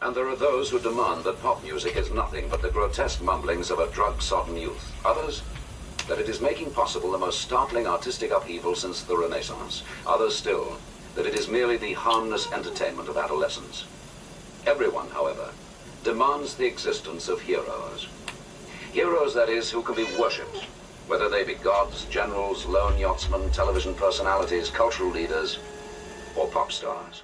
And there are those who demand that pop music is nothing but the grotesque mumblings of a drug-sodden youth. Others, that it is making possible the most startling artistic upheaval since the Renaissance. Others still, that it is merely the harmless entertainment of adolescence. Everyone, however, demands the existence of heroes. Heroes, that is, who can be worshipped, whether they be gods, generals, lone yachtsmen, television personalities, cultural leaders, or pop stars.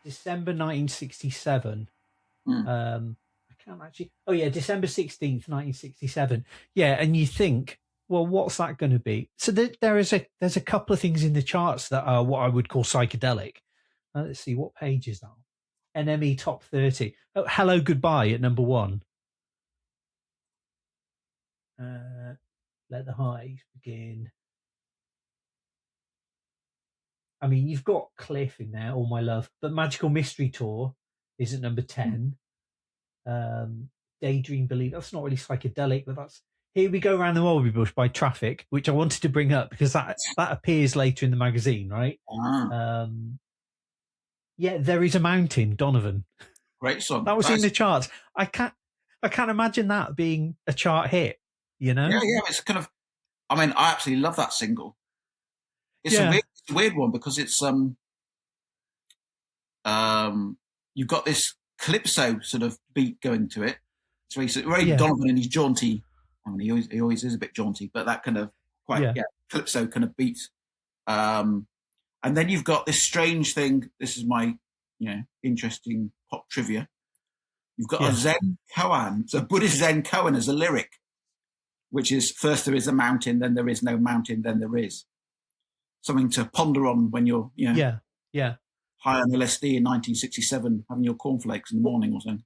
December 1967. I can't actually. Oh yeah, December 16th, 1967. Yeah, and you think, well, what's that going to be? So there's a couple of things in the charts that are what I would call psychedelic. Let's see, what page is that? NME Top 30. Oh, Hello Goodbye at number 1. Let the Highs Begin. I mean, you've got Cliff in there, All My Love, but Magical Mystery Tour is at number 10. Daydream Believe, that's not really psychedelic, but that's Here We Go Round the Mulberry Bush by Traffic, which I wanted to bring up because that appears later in the magazine, right? Yeah, There Is a Mountain, Donovan. Great song. That was in the charts. I can't imagine that being a chart hit, you know? Yeah, it's kind of, I mean, I absolutely love that single. It's a weird one because it's you've got this calypso sort of beat going to it. It's very Donovan and he's jaunty. I mean, he always is a bit jaunty, but that kind of calypso kind of beat. And then you've got this strange thing. This is my interesting pop trivia. You've got a Zen koan, so Buddhist Zen koan as a lyric, which is first there is a mountain, then there is no mountain, then there is. Something to ponder on when you're, high on LSD in 1967, having your cornflakes in the morning or something.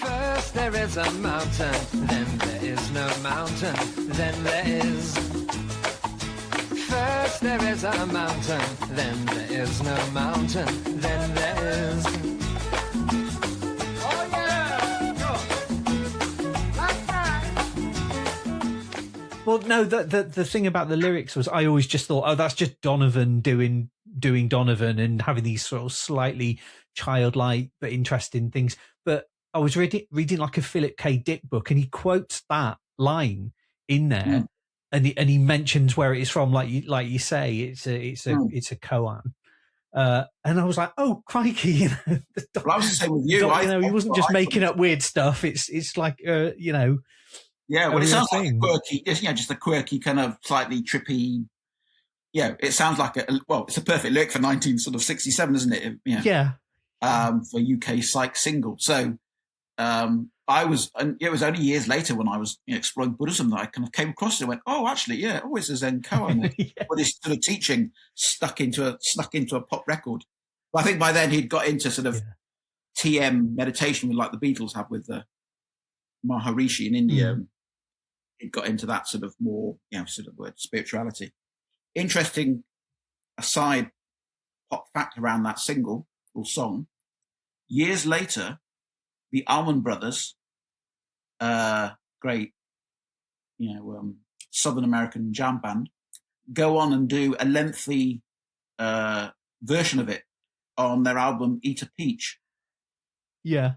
First there is a mountain, then there is no mountain, then there is. First there is a mountain, then there is no mountain, then there is. Oh yeah! Well, no, the thing about the lyrics was I always just thought, oh, that's just Donovan doing Donovan and having these sort of slightly childlike but interesting things. But I was reading like a Philip K. Dick book, and he quotes that line in there, and he mentions where it is from, like you say, it's a koan. And I was like, oh crikey! Well, I was the same with you. He wasn't just making up weird stuff. It's like Yeah, well, it sounds like a quirky, just a quirky kind of slightly trippy. Yeah, it sounds like it's a perfect lyric for 1967, isn't it? For UK Psych single. So and it was only years later when I was exploring Buddhism that I kind of came across it and went, oh, actually, always a Zen koan. But this sort of teaching snuck into a pop record. But I think by then he'd got into sort of TM meditation, like the Beatles have with the Maharishi in India. It got into that sort of more, sort of word spirituality. Interesting aside pop fact around that single or song. Years later, the Allman Brothers, great, Southern American jam band, go on and do a lengthy version of it on their album Eat a Peach. Yeah.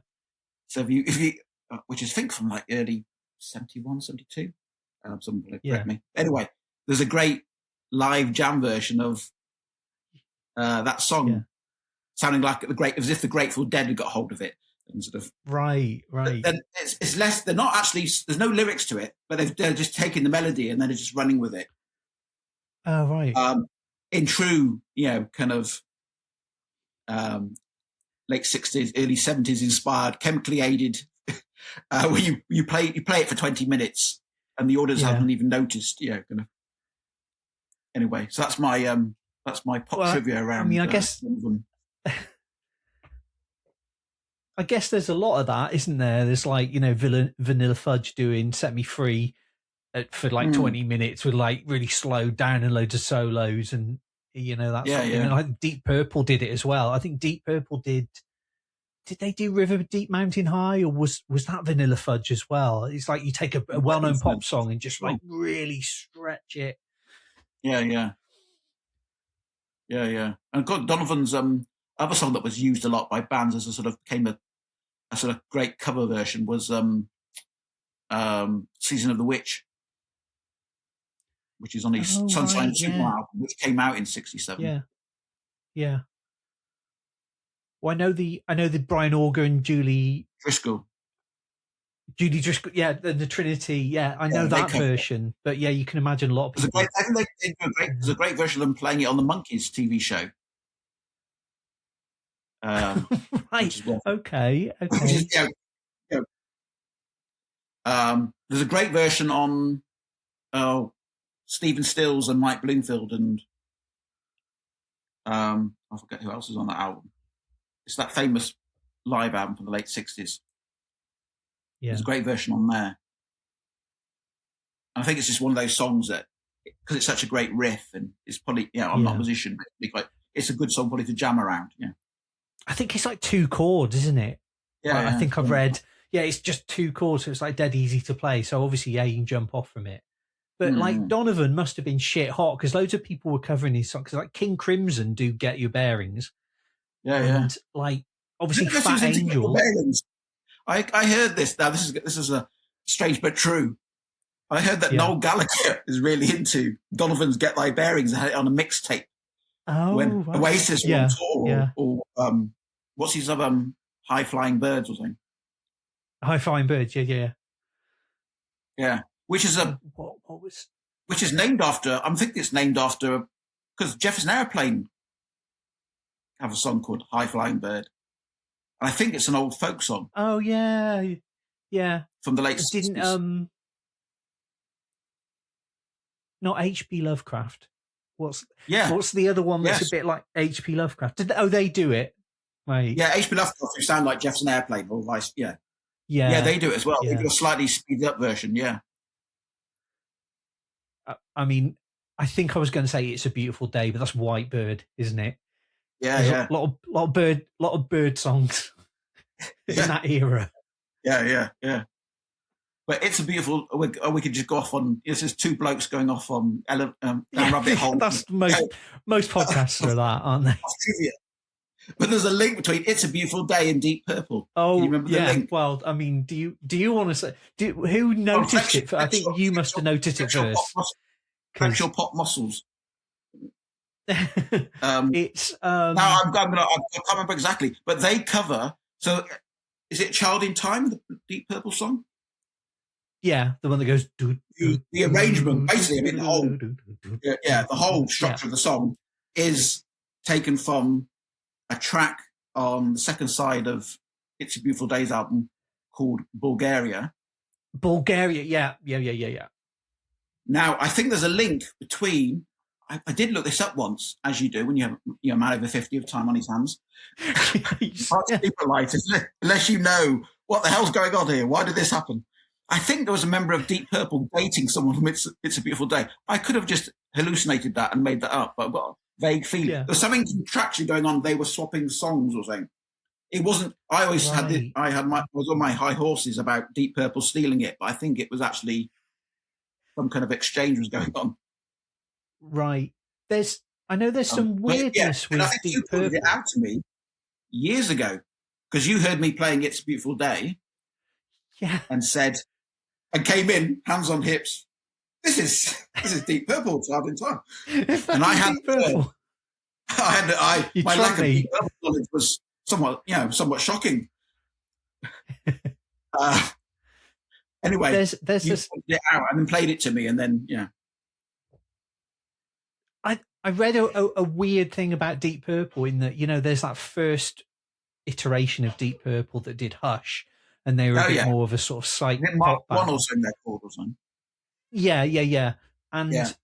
So if you which is I think from like early 71, 72. Someone will correct me. Anyway, there's a great live jam version of that song, sounding like as if the Grateful Dead had got hold of it and sort of right. And it's less. They're not actually. There's no lyrics to it, but they're just taking the melody and then they're just running with it. Oh right. In true, kind of late 60s, early 70s inspired, chemically aided, where you play it for 20 minutes and the audience haven't even noticed. Anyway, so that's my pop trivia around. I mean, I guess there's a lot of that, isn't there? There's like, Vanilla Fudge doing Set Me Free for like 20 minutes with like really slowed down and loads of solos and, that sort of thing. And I think Deep Purple did it as well. I think Deep Purple did they do River Deep Mountain High, or was that Vanilla Fudge as well? It's like you take a well-known pop song and just like really stretch it. Yeah. And Donovan's other song that was used a lot by bands as a sort of became a sort of great cover version was Season of the Witch, which is on his Sunshine Super album, which came out in '67. Yeah. Well, I know the Brian Auger and Julie Driscoll. Yeah, the Trinity. Yeah, I know that version. But yeah, you can imagine a lot of people. There's a great version of them playing it on the Monkees TV show. Right. Okay. There's a great version on Stephen Stills and Mike Bloomfield and I forget who else is on that album. It's that famous live album from the late 60s. Yeah. There's a great version on there. And I think it's just one of those songs that, because it's such a great riff and it's probably, I'm not a musician, but it's a good song probably to jam around. Yeah. I think it's like 2 chords, isn't it? Yeah. I think I've read, it's just 2 chords, so it's like dead easy to play. So obviously, you can jump off from it. But like Donovan must have been shit hot because loads of people were covering his songs. Like King Crimson do Get Your Bearings. And like obviously Fat Angel. I heard this. Now this is a strange but true. I heard that Noel Gallagher is really into Donovan's Get Thy Bearings and had it on a mixtape. Oh, when right. Oasis were on tour, or what's his other High Flying Birds or something? High Flying Birds, yeah. Which is which is named after. I'm thinking it's named after because Jefferson Airplane have a song called High Flying Bird. And I think it's an old folk song. Oh yeah. From the late 60s. Not H.P. Lovecraft. What's the other one that's a bit like H.P. Lovecraft? They do it? Right. Yeah, H.P. Lovecraft who sound like Jefferson Airplane or vice. Yeah, they do it as well. Yeah. They do a slightly speeded up version. Yeah. I mean, I think I was going to say It's a Beautiful Day, but that's Whitebird, isn't it? Yeah, There's a lot of bird songs in that era. Yeah. But It's a Beautiful. We could just go off on. This is 2 blokes going off on down rabbit hole. That's most podcasts are that, aren't they? Trivia. But there's a link between It's a Beautiful Day and Deep Purple. Oh, can you remember the link? Well, I mean, do you want to say who noticed it? I think you must have noticed it first. Actual pop muscles. It's now I can't remember exactly, but they cover. So, is it "Child in Time," the Deep Purple song? Yeah, the one that goes. The arrangement, basically, I mean, the whole structure of the song is taken from a track on the second side of It's a Beautiful Day's album called Bulgaria. Yeah. Now, I think there's a link between. I did look this up once, as you do when you're a man over 50 of time on his hands. Hard to be polite, isn't it? Unless you know what the hell's going on here. Why did this happen? I think there was a member of Deep Purple dating someone from It's a Beautiful Day. I could have just hallucinated that and made that up, but I've got a vague feeling. Yeah. There was something contractually going on. They were swapping songs or something. It wasn't. I always had this. I was on my high horses about Deep Purple stealing it, but I think it was actually some kind of exchange was going on. Right. I know there's some weirdness with I think you pointed it out to me years ago because you heard me playing It's a Beautiful Day. Yeah. And came in, hands on hips. This is Deep Purple, Child in Time. And I had my lack of Deep Purple knowledge was somewhat shocking. Anyway, there's you pointed it out and then played it to me, and then I read a weird thing about Deep Purple in that there's that first iteration of Deep Purple that did Hush, and they were a bit more of a sort of psych pop band. One or something they're called or something. Yeah. And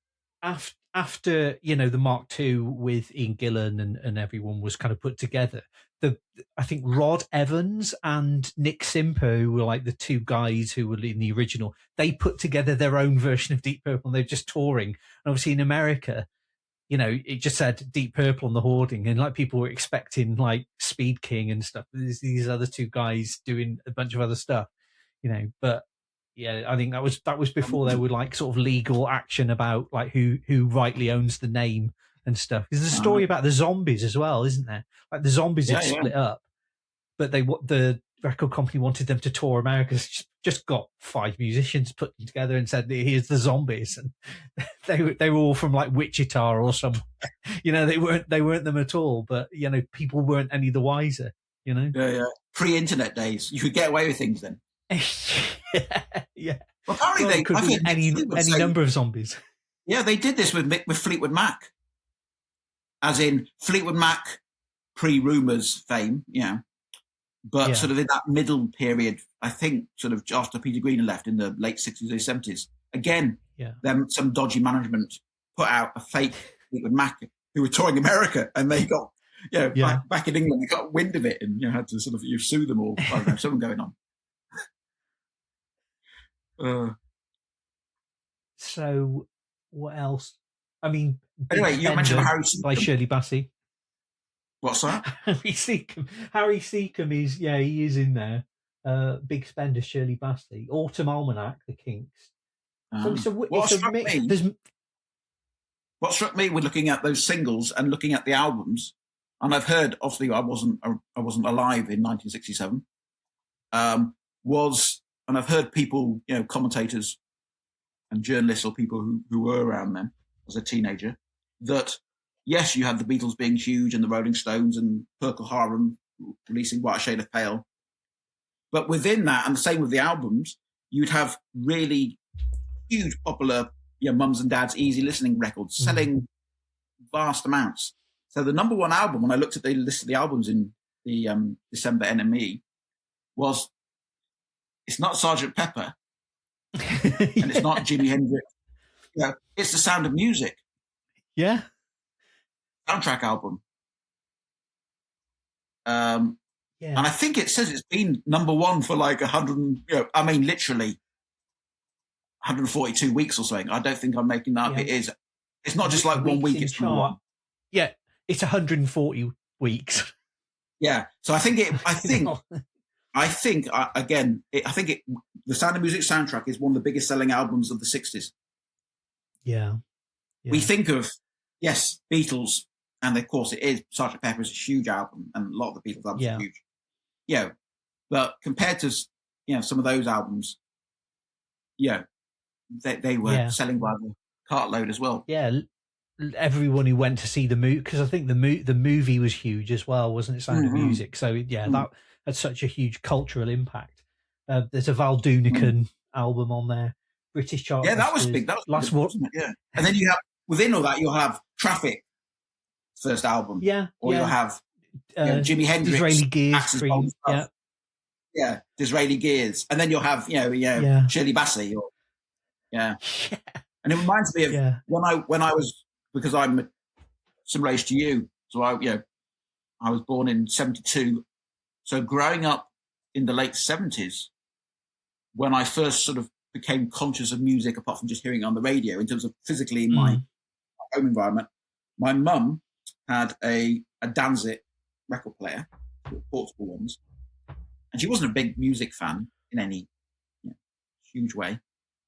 after the Mark II with Ian Gillan and everyone was kind of put together, I think Rod Evans and Nick Simper, who were like the two guys who were in the original, they put together their own version of Deep Purple, and they're just touring. And obviously in America, it just said Deep Purple on the hoarding, and like people were expecting like Speed King and stuff. There's these other two guys doing a bunch of other stuff, but yeah, I think that was before there were like sort of legal action about like who rightly owns the name and stuff. There's a story about the Zombies as well, isn't there? Like the Zombies had split up, but the record company wanted them to tour America. Just got 5 musicians put them together and said, "Here's the Zombies," and they were all from like Wichita or somewhere. They weren't them at all, but people weren't any the wiser. Yeah. Pre-internet days, you could get away with things then. yeah. Well, apparently they could be any number of Zombies. Yeah, they did this with Fleetwood Mac, as in Fleetwood Mac pre-Rumours fame, but sort of in that middle period, I think, sort of after Peter Green had left in the late 60s or 70s. Again, then some dodgy management put out a fake Fleetwood Mac who were touring America, and they got back in England, they got wind of it and had to sort of sue them all. I don't know, something going on. So what else? I mean, anyway, you mentioned Harry Seacombe by Shirley Bassey. What's that? Harry Seacombe is he is in there. Big Spender, Shirley Bassey, Autumn Almanac, The Kinks. What struck me with looking at those singles and looking at the albums, and I've heard, obviously, I wasn't alive in 1967. And I've heard people, commentators and journalists or people who were around then as a teenager, that yes, you had the Beatles being huge and the Rolling Stones and Procol Harum releasing White Shade of Pale. But within that, and the same with the albums, you'd have really huge popular mums and dads easy listening records selling vast amounts. So the number one album, when I looked at the list of the albums in the December NME, was it's not Sgt. Pepper and it's not Jimi Hendrix. It's The Sound of Music. Yeah. Soundtrack album. And I think it says it's been number one for like 100, literally 142 weeks or something. I don't think I'm making that up. It is. It's not just like 1 week, it's number one. Yeah, it's 140 weeks. Yeah. So I think The Sound of Music soundtrack is one of the biggest selling albums of the 60s. Yeah. We think of, yes, Beatles, and of course it is. Sgt. Pepper is a huge album, and a lot of the Beatles albums are huge. Yeah. But compared to, some of those albums, they were selling by the cartload as well. Yeah. Everyone who went to see the movie, because I think the movie was huge as well, wasn't it? Sound of Music. So that had such a huge cultural impact. There's a Val Doonican album on there, British chart. Yeah, that was big. That was last big, wasn't it? Yeah, and then you have within all that you'll have Traffic, first album. Yeah, or you'll have Jimi Hendrix, Disraeli Gears, Disraeli Gears, and then you'll have Shirley Bassey, and it reminds me of when I was, because I'm similar age to you, so I was born in 1972, so growing up in the late 1970s, when I first sort of became conscious of music, apart from just hearing it on the radio, in terms of physically in my home environment, my mum had a Danzig record player, portable ones, and she wasn't a big music fan in any huge way,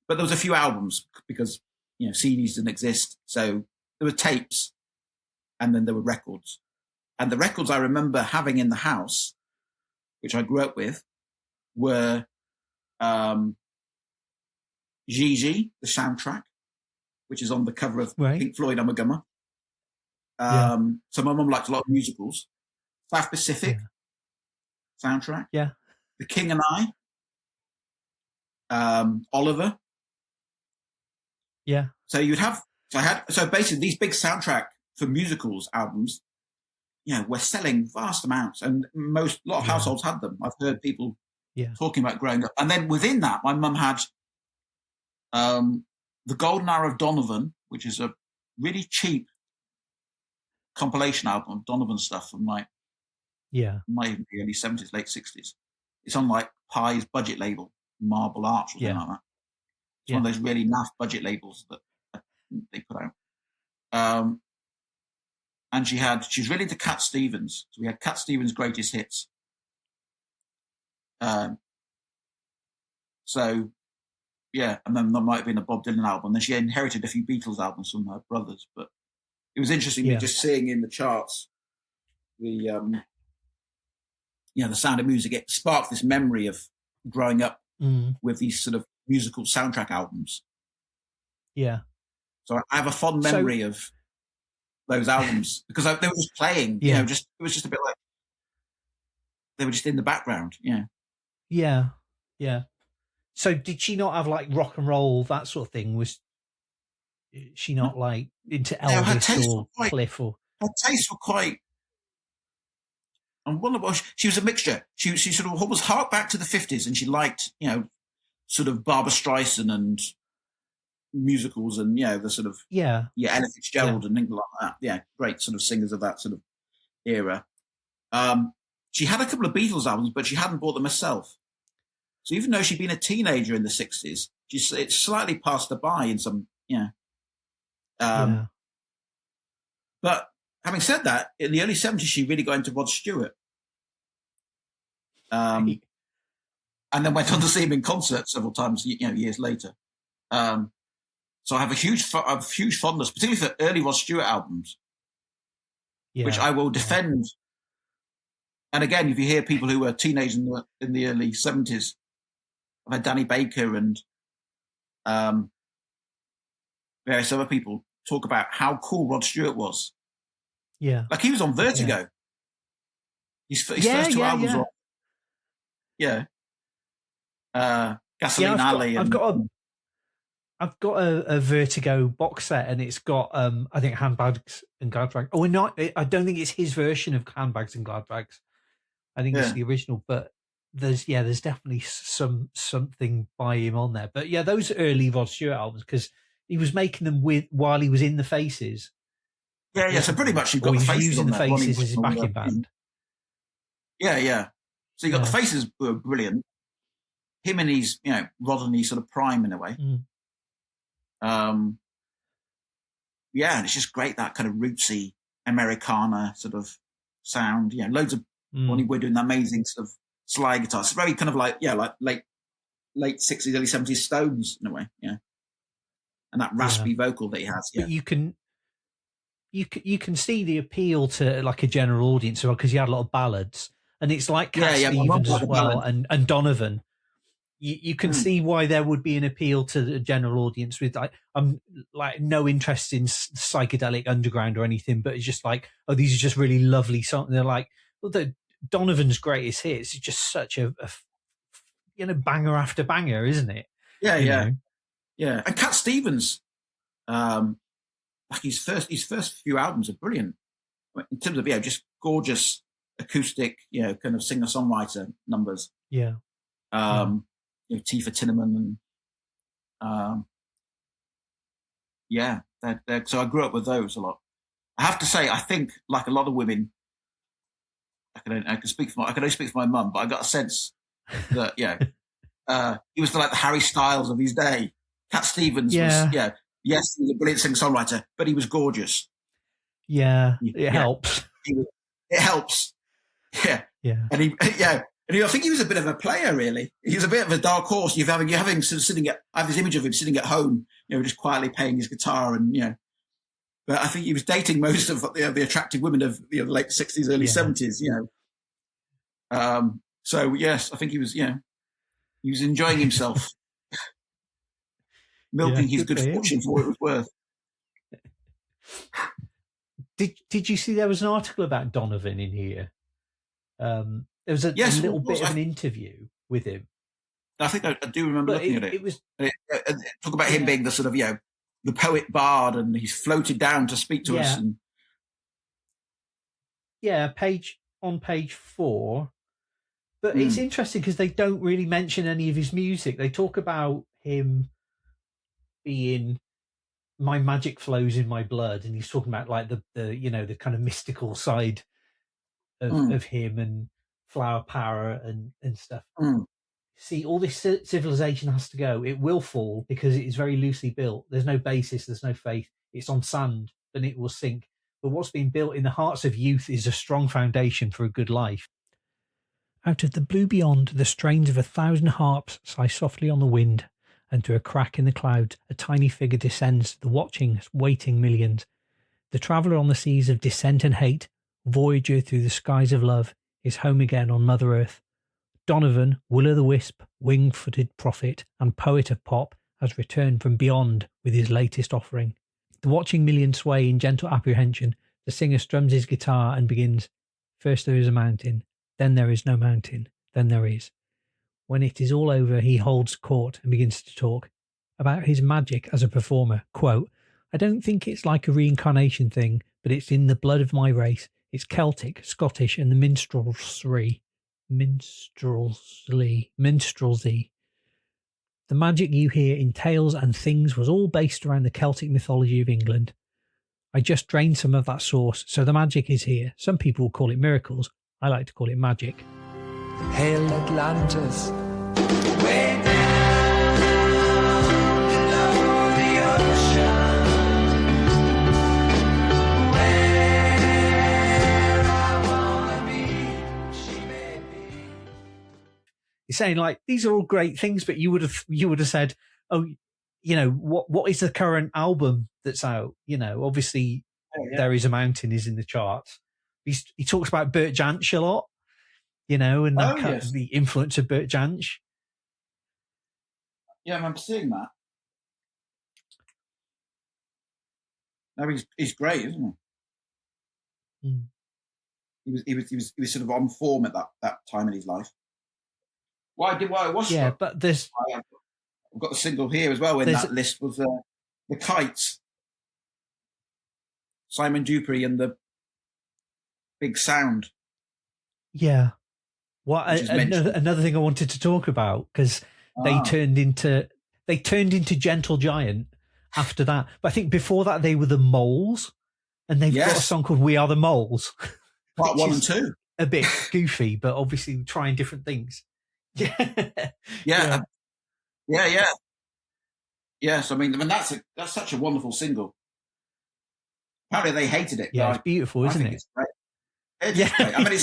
but there was a few albums because CDs didn't exist, so there were tapes, and then there were records, and the records I remember having in the house, which I grew up with, were Gigi, the soundtrack, which is on the cover of Pink Floyd Ummagumma. So my mum liked a lot of musicals. South Pacific soundtrack. Yeah. The King and I. Oliver. Yeah. So basically these big soundtrack for musicals albums, were selling vast amounts, and a lot of households had them. I've heard people talking about growing up. And then within that, my mum had The Golden Hour of Donovan, which is a really cheap compilation album of Donovan stuff from might even be early 70s, late 60s. It's on like Pi's budget label, Marble Arch or something like that. It's one of those really naff budget labels that they put out. And she was really into Cat Stevens. So we had Cat Stevens' greatest hits. And then there might have been a Bob Dylan album. Then she inherited a few Beatles albums from her brothers. But it was interesting me just seeing in the charts the Sound of Music. It sparked this memory of growing up with these sort of musical soundtrack albums. Yeah. So I have a fond memory of those albums because they were just playing. It was just a bit like they were just in the background. Yeah. So did she not have like rock and roll, that sort of thing? Was she not like into Elvis or Cliff? Or her tastes were quite. And she was a mixture. She sort of was harked back to the 50s, and she liked sort of Barbra Streisand and musicals, and the sort of Ella Fitzgerald and things like that. Yeah, great sort of singers of that sort of era. She had a couple of Beatles albums, but she hadn't bought them herself. So even though she'd been a teenager in the 60s, it slightly passed her by in some, But having said that, in the early 70s, she really got into Rod Stewart. And then went on to see him in concert several times, years later. So I have a huge fondness, particularly for early Rod Stewart albums, which I will defend. And again, if you hear people who were teenagers in the early 70s, I've had Danny Baker and various other people talk about how cool Rod Stewart was. Yeah. Like he was on Vertigo. His first two albums were. Yeah. Gasoline Alley. I've got a Vertigo box set, and it's got I think Handbags and Glad Rags. Oh, not. I don't think it's his version of Handbags and Glad Rags. I think it's the original, but there's definitely something by him on there. But those early Rod Stewart albums, because he was making them while he was in the Faces. Yeah. So pretty much you've got the Faces using on the Faces as his backing band. Yeah. So you got the Faces were brilliant. Him and his, Rod and his sort of prime in a way. And it's just great, that kind of rootsy Americana sort of sound. Loads of Bonnie Wood doing that amazing sort of slide guitar. It's very kind of like late 60s, early 70s Stones in a way. Yeah. And that raspy vocal that he has. Yeah. But you can see the appeal to like a general audience as well, because he had a lot of ballads, and it's like Cat Stevens as well, and Donovan. You can see why there would be an appeal to the general audience with like no interest in psychedelic underground or anything, but it's just like, oh, these are just really lovely songs. They're like, well, Donovan's greatest hits is just such a banger after banger, isn't it? Yeah. And Cat Stevens, like his first few albums are brilliant in terms of just gorgeous acoustic, kind of singer-songwriter numbers. Yeah. Tea for Tinnaman and so I grew up with those a lot. I have to say, I think like a lot of women, I can only speak for my mum, but I got a sense that he was like the Harry Styles of his day. Cat Stevens was yes, he was a brilliant singer-songwriter, but he was gorgeous. Yeah, it helps. It helps. Yeah. And I think he was a bit of a player, really. He was a bit of a dark horse. You have him sort of sitting I have this image of him sitting at home, just quietly playing his guitar, and but I think he was dating most of the attractive women of the late 60s, early 70s. So yes, I think he was enjoying himself, milking his good fortune for what it was worth. Did you see there was an article about Donovan in here? There was a little bit of an interview with him. I think I do remember looking at it. It was talk about him being the sort of the poet bard, and he's floated down to speak to us. And Yeah, on page 4. But it's interesting because they don't really mention any of his music. They talk about him being my magic flows in my blood, and he's talking about like the you know, the kind of mystical side of him and flower power and stuff. See, all this civilization has to go. It will fall because it is very loosely built. There's no basis, there's no faith. It's on sand, then it will sink. But what's been built in the hearts of youth is a strong foundation for a good life. Out of the blue beyond, the strains of 1,000 harps sigh softly on the wind, and through a crack in the clouds, a tiny figure descends to the watching, waiting millions. The traveller on the seas of dissent and hate, voyager through the skies of love, is home again on Mother Earth. Donovan, will-o'-the-wisp, wing-footed prophet and poet of pop, has returned from beyond with his latest offering. The watching millions sway in gentle apprehension. The singer strums his guitar and begins, "First there is a mountain, then there is no mountain, then there is." When it is all over, he holds court and begins to talk about his magic as a performer. Quote, "I don't think it's like a reincarnation thing, but it's in the blood of my race. It's Celtic, Scottish, and the minstrelsy. The magic you hear in tales and things was all based around the Celtic mythology of England. I just drained some of that source, so the magic is here. Some people call it miracles. I like to call it magic." Hail Atlantis. Way down below the ocean, where I wanna be, she may be. You're saying like these are all great things, but you would have said, oh, you know, what is the current album that's out? You know, obviously There Is a Mountain is in the charts. He talks about Bert Jansch a lot. You know, and that kind of the influence of Bert Jansch. Yeah, I remember seeing that. No, he's great, isn't he? He was sort of on form at that time in his life. Yeah, but there's I've got the single here as well. In that list was the Kites, Simon Dupree and the Big Sound. Yeah. Well, another thing I wanted to talk about, because they turned into Gentle Giant after that. But I think before that they were the Moles, and they've got a song called "We Are the Moles," part 1 and 2. A bit goofy, but obviously trying different things. Yes. I mean that's such a wonderful single. Apparently they hated it. Yeah, it's beautiful, isn't it? It's great. It's great. I mean,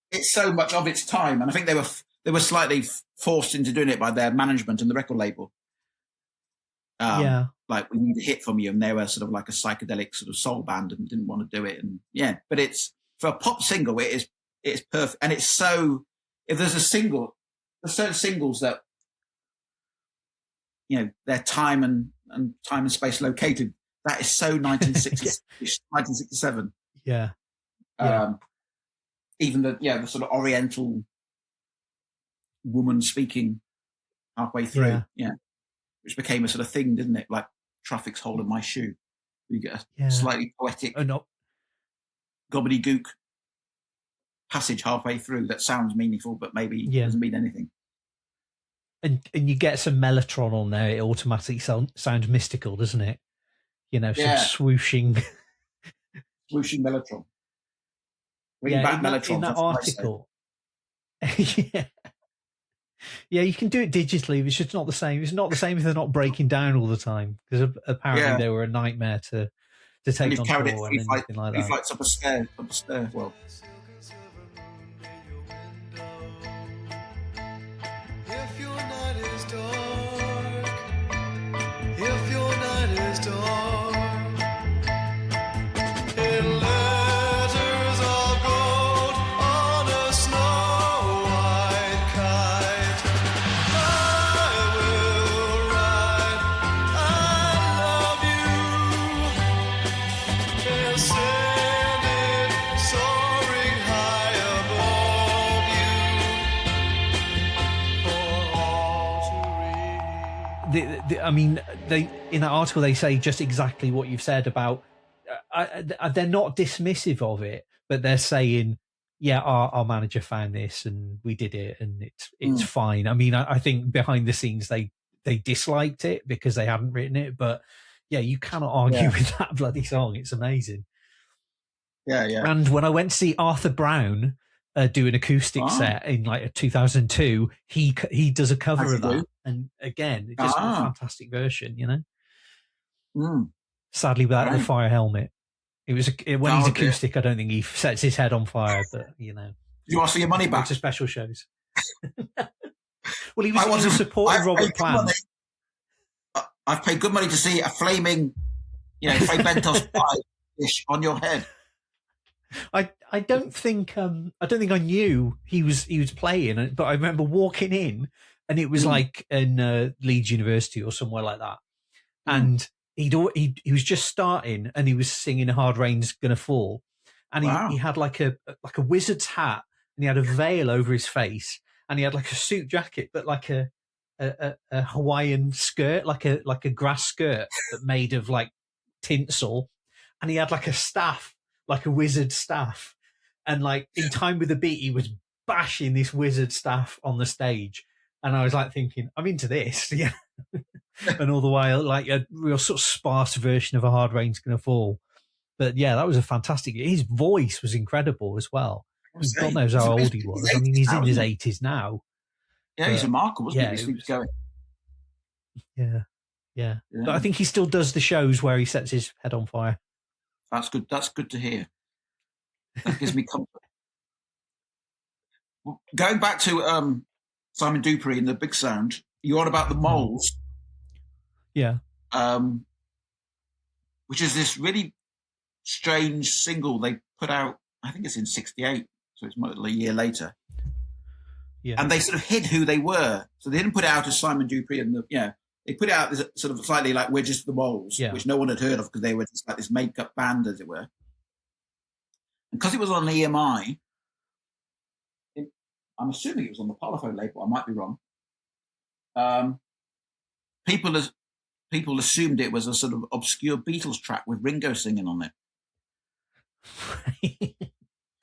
it's so much of its time, and I think they were slightly forced into doing it by their management and the record label. Like, we need a hit from you, and they were sort of like a psychedelic sort of soul band and didn't want to do it. And but it's for a pop single, it is perfect, and it's so. If there's certain singles that their time and space located. That is so 1967. Yeah. Even the sort of Oriental woman speaking halfway through, which became a sort of thing, didn't it? Like "Traffic's Holding My Shoe." You get a slightly poetic, gobbledygook passage halfway through that sounds meaningful, but maybe doesn't mean anything. And you get some mellotron on there; it automatically sounds mystical, doesn't it? Some swooshing mellotron. In that article. You can do it digitally. It's just not the same. It's not the same if they're not breaking down all the time, because apparently they were a nightmare to take on tour and anything like that. 3 flights up a stair. Well. I mean, in that article they say just exactly what you've said about. They're not dismissive of it, but they're saying, yeah, our manager found this and we did it and it's fine. I mean, I think behind the scenes they disliked it because they hadn't written it, but yeah, you cannot argue with that bloody song. It's amazing. Yeah. And when I went to see Arthur Brown do an acoustic set in like 2002, he does a cover of that, and again, just a fantastic version, you know. Sadly, without the fire helmet. It was when he's acoustic. I don't think he sets his head on fire, but you know. You want to see your money back? To special shows. Well, he was supporting Robert Plant. I've paid good money to see a flaming, Fray Bentos pie dish on your head. I don't think I knew he was playing, but I remember walking in and it was like in Leeds University or somewhere like that, and he was just starting and he was singing "Hard Rain's Gonna Fall," and he had like a wizard's hat and he had a veil over his face and he had like a suit jacket but like a Hawaiian skirt, like a grass skirt but made of like tinsel, and he had like a staff, like a wizard staff, and like in time with the beat he was bashing this wizard staff on the stage, and I was like thinking, I'm into this. Yeah. And all the while like a real sort of sparse version of "A Hard Rain's Gonna Fall." But yeah, that was a fantastic, his voice was incredible as well. God knows how old he was. I mean, he's in his 80s now. Yeah, he's remarkable, isn't he? Going. Yeah. But I think he still does the shows where he sets his head on fire. That's good. That's good to hear. That gives me comfort. Going back to Simon Dupree and the Big Sound, you're on about the Moles. Yeah. Which is this really strange single they put out, I think it's in 68, so it's more than a year later. Yeah. And they sort of hid who they were. So they didn't put it out as Simon Dupree and they put it out as sort of slightly like We're Just the Moles, which no one had heard of because they were just like this make-up band, as it were. And because it was on EMI, I'm assuming it was on the Polyphone label, I might be wrong. People assumed it was a sort of obscure Beatles track with Ringo singing on it.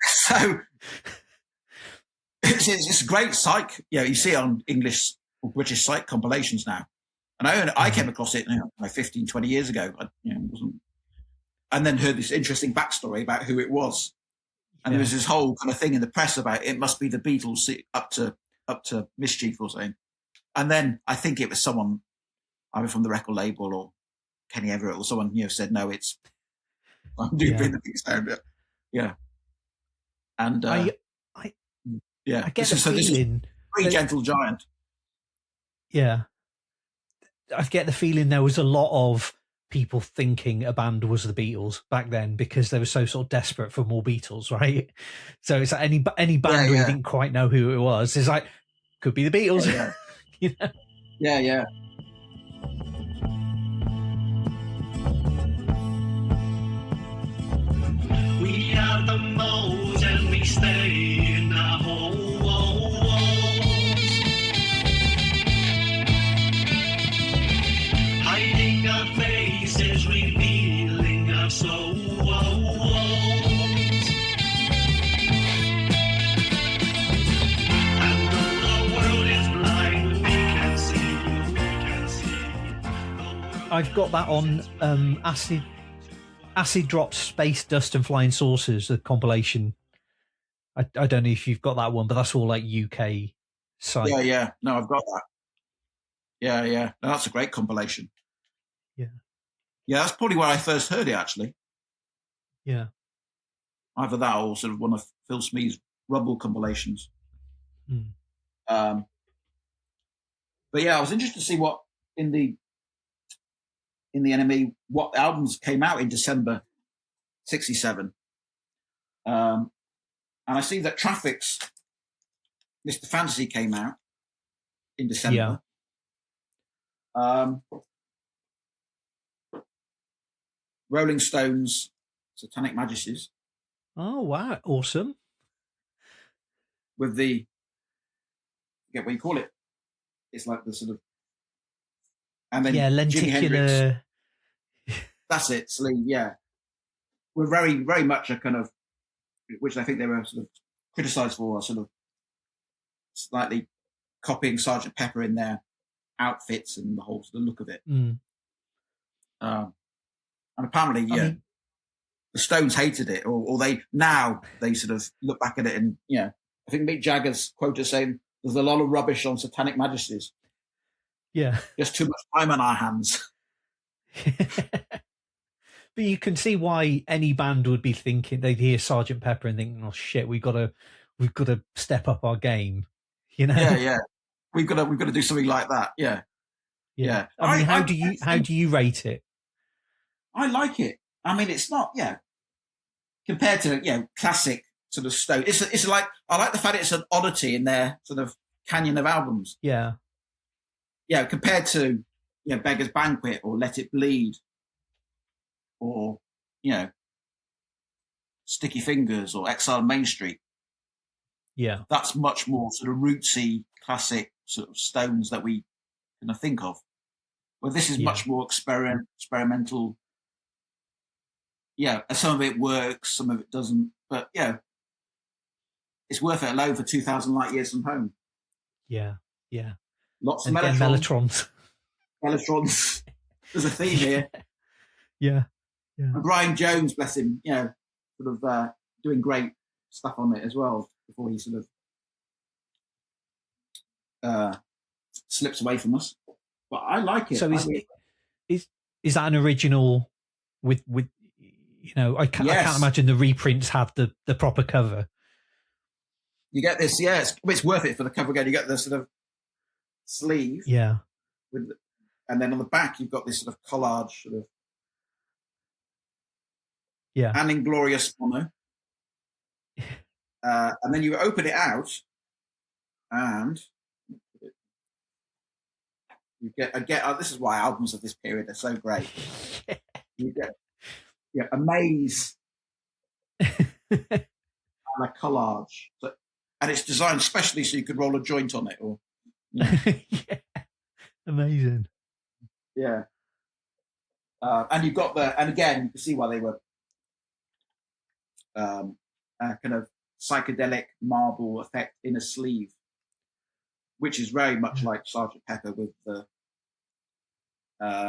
So it's great Psych. You see it on English or British Psych compilations now. And I came across it 15, 20 years ago. And then heard this interesting backstory about who it was. And there was this whole kind of thing in the press about it must be the Beatles up to Mischief or something. And then I think it was someone either from the record label or Kenny Everett or someone said no, it's I'm doing the Big Sound. Yeah. And I get the feeling Three Gentle Giant. Yeah. I get the feeling there was a lot of people thinking a band was the Beatles back then because they were so sort of desperate for more Beatles, right? So it's like any band who didn't quite know who it was is like, could be the Beatles. Yeah. Yeah. We are the Moles and we stay in our holes. Hiding our faces, revealing our souls. And though the world is blind, we can see. I've got that on Acid Drops, Space Dust and Flying Saucers, the compilation. I don't know if you've got that one, but that's all like UK site. Yeah. No, I've got that. Yeah. No, that's a great compilation. Yeah, that's probably where I first heard it, actually. Yeah. Either that or sort of one of Phil Smee's Rubble compilations. But yeah, I was interested to see what in the NME, what albums came out in December 67. And I see that Traffic's Mr. Fantasy came out in December. Rolling Stones, Satanic Majesties. Oh, wow. Awesome. With the, I forget what you call it. It's like the sort of, and then lenticular. That's it, sleeve, yeah. We're very, very much a kind of which I think they were sort of criticised for, sort of slightly copying Sergeant Pepper in their outfits and the whole sort of look of it. Mm. And apparently, the Stones hated it, or they sort of look back at it and, I think Mick Jagger's quote is saying, "There's a lot of rubbish on Satanic Majesties." Yeah. Just too much time on our hands. But you can see why any band would be thinking, they'd hear Sergeant Pepper and think, "Oh shit, we've got to step up our game." Yeah. We've got to do something like that. Yeah. I mean, how do you rate it? I like it. I mean, it's not, compared to classic sort of Stone. It's like, I like the fact it's an oddity in their sort of canyon of albums. Yeah. Yeah, compared to Beggar's Banquet or Let It Bleed or Sticky Fingers or Exile on Main Street. Yeah, that's much more sort of rootsy, classic sort of Stones that we kind of think of. Well, this is much more experimental. Yeah, some of it works, some of it doesn't. But it's worth it alone for 2,000 Light Years from Home. Yeah. Lots of Mellotrons. Mellotrons. There's a theme here. Yeah. And Brian Jones, bless him, sort of doing great stuff on it as well before he sort of slips away from us. But I like it. So is that an original with I can't imagine the reprints had the proper cover. You get this, it's worth it for the cover again. You get the sort of sleeve. Yeah. And then on the back you've got this sort of collage sort of. Yeah. And Inglorious Mono. And then you open it out and you get this is why albums of this period are so great. You get a maze and a collage. And it's designed specially so you could roll a joint on it or Amazing. Yeah. And you've got and again you can see why they were kind of psychedelic marble effect in a sleeve, which is very much like Sergeant Pepper with the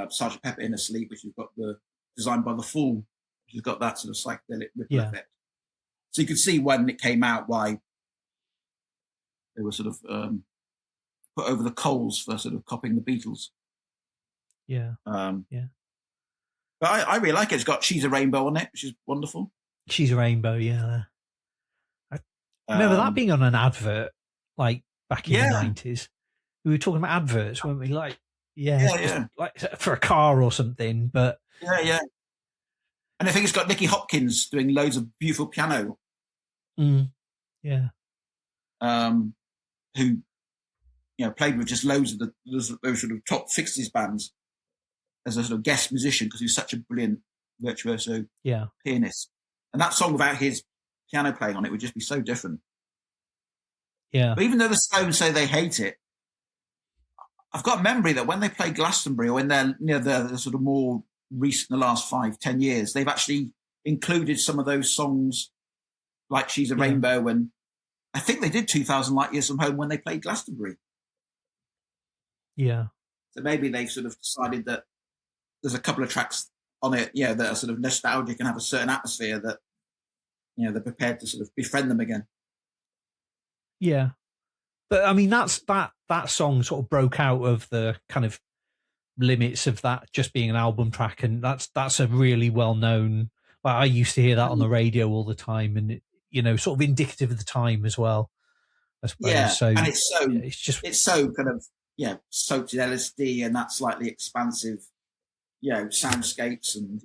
Sergeant Pepper in a sleeve, which you've got the designed by the Fool, which has got that sort of psychedelic ripple effect. So you could see when it came out why they were sort of put over the coals for sort of copying the Beatles. Yeah. But I really like it. It's got She's a Rainbow on it, which is wonderful. She's a Rainbow, yeah. I remember that being on an advert, like back in the 90s. We were talking about adverts, weren't we? Like, like for a car or something. But yeah. And I think it's got Nicky Hopkins doing loads of beautiful piano. Yeah. Who, played with just loads of those sort of top 60s bands as a sort of guest musician because he was such a brilliant virtuoso pianist. And that song without his piano playing on it would just be so different. Yeah. But even though the Stones say they hate it, I've got a memory that when they play Glastonbury or in their the sort of more recent, the last 5-10 years, they've actually included some of those songs like She's a Rainbow, and I think they did 2,000 Light Years from Home when they played Glastonbury. Yeah. So maybe they've sort of decided that there's a couple of tracks on it, that are sort of nostalgic and have a certain atmosphere that, they're prepared to sort of befriend them again. Yeah. But I mean, that song sort of broke out of the kind of limits of that just being an album track. And that's a really well-known, I used to hear that on the radio all the time, and it, sort of indicative of the time as well, I suppose. Yeah. So, and it's so kind of, soaked in LSD and that slightly expansive, soundscapes and,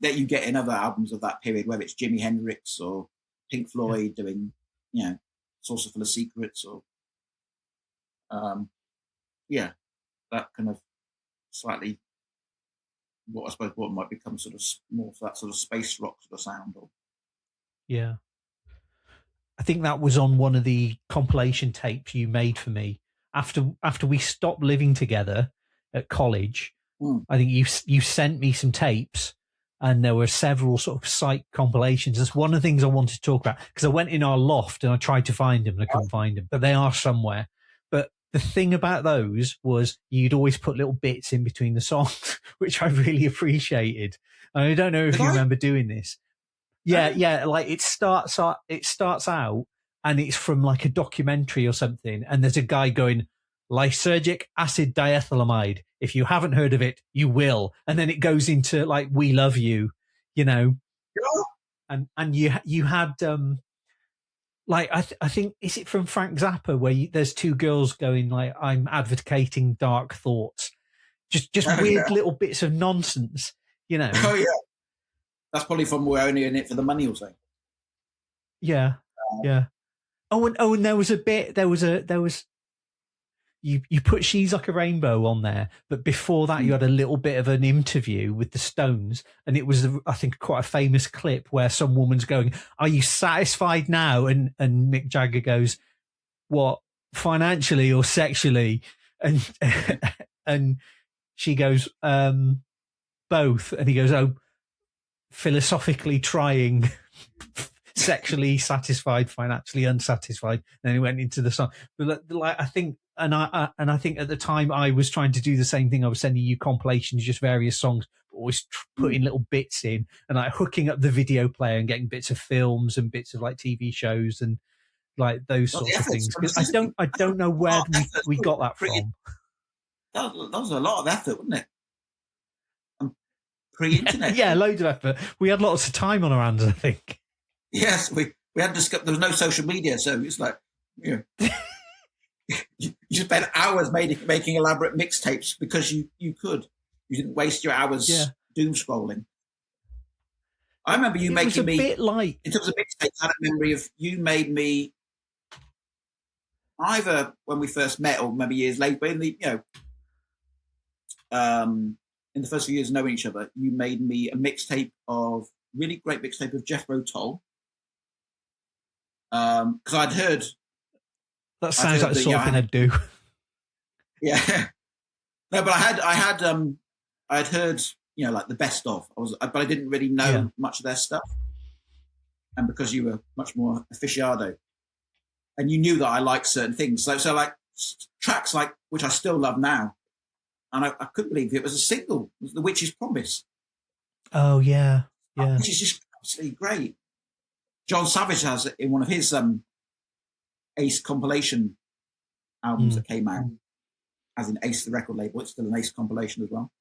that you get in other albums of that period, whether it's Jimi Hendrix or Pink Floyd doing, Saucer Full of Secrets or, that kind of slightly, what might become sort of more that sort of space rock sort of sound. Yeah. I think that was on one of the compilation tapes you made for me after we stopped living together at college. I think you sent me some tapes, and there were several sort of Psych compilations. That's one of the things I wanted to talk about, because I went in our loft and I tried to find them and I couldn't find them, but they are somewhere. But the thing about those was you'd always put little bits in between the songs, which I really appreciated. And I don't know if you remember doing this. Yeah. Like it starts out and it's from like a documentary or something. And there's a guy going, lysergic acid diethylamide. If you haven't heard of it, you will. And then it goes into like, we love you, you know. And you had, like, I think, is it from Frank Zappa where there's two girls going like, I'm advocating dark thoughts. Just weird little bits of nonsense, you know. Oh, yeah. That's probably from We're Only In It For The Money or something. Yeah, yeah. Oh, and there was a bit, you put She's Like a Rainbow on there, but before that you had a little bit of an interview with the Stones, and it was, I think, quite a famous clip where some woman's going, are you satisfied now? And Mick Jagger goes, what, financially or sexually? And and she goes, both. And he goes, oh, philosophically trying, sexually satisfied, financially unsatisfied. And then he went into the song. But like, I think, and I think at the time I was trying to do the same thing. I was sending you compilations, just various songs, but always putting little bits in and like hooking up the video player and getting bits of films and bits of like TV shows and like those sorts of things. Because I don't know where we got that from. That was a lot of effort, wasn't it? Pre-internet. Yeah, loads of effort. We had lots of time on our hands, I think. Yes, we had there was no social media, so it's like, you know, you spent hours making elaborate mixtapes because you could. You didn't waste your hours doom scrolling. I remember you making me, bit like, in terms of mixtapes, I had a memory of you made me either when we first met or maybe years later, but in the, you know, in the first few years of knowing each other, you made me a mixtape of, really great mixtape of Jethro Tull. Because I'd heard... That sounds like the sort of thing I'd do. Yeah. No, but I had heard, you know, like the best of. But I didn't really know much of their stuff. And because you were much more aficionado, and you knew that I liked certain things. So like tracks like, which I still love now, and I couldn't believe it was a single. It was The Witch's Promise. Oh, yeah. Yeah. Which is just absolutely great. John Savage has it in one of his Ace compilation albums that came out, as in Ace, the record label. It's still an Ace compilation as well.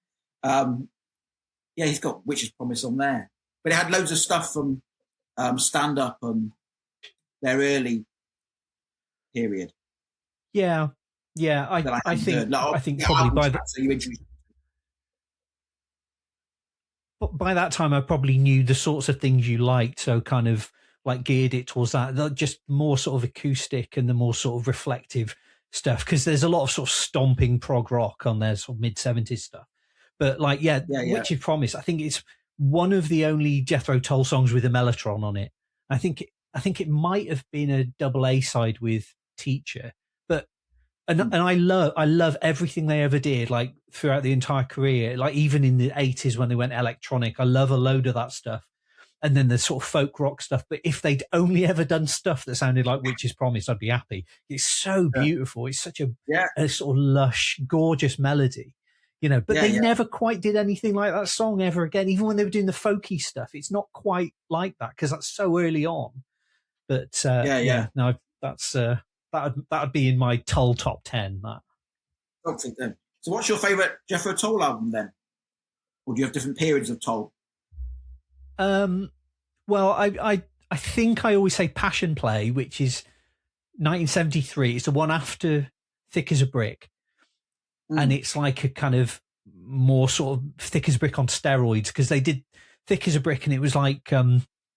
Yeah, he's got Witch's Promise on there. But it had loads of stuff from Stand Up and their early period. Yeah. Yeah, I think probably by that time I probably knew the sorts of things you liked, so kind of like geared it towards that, just more sort of acoustic and the more sort of reflective stuff, because there's a lot of sort of stomping prog rock on their sort of mid-70s stuff. But like, Witch's Promise, I think it's one of the only Jethro Tull songs with a mellotron on it. I think it might have been a double A side with Teacher. And I love everything they ever did, like throughout the entire career, like even in the 80s when they went electronic. I love a load of that stuff. And then the sort of folk rock stuff. But if they'd only ever done stuff that sounded like Witch's Promise, I'd be happy. It's so beautiful. It's such a sort of lush, gorgeous melody, you know, but they never quite did anything like that song ever again. Even when they were doing the folky stuff, it's not quite like that because that's so early on. But no, that's... That'd be in my Tull top 10. That. Okay, then. So, what's your favourite Jethro Tull album then? Or do you have different periods of Tull? Well, I think I always say Passion Play, which is 1973. It's the one after Thick as a Brick, and it's like a kind of more sort of Thick as a Brick on steroids, because they did Thick as a Brick, and it was like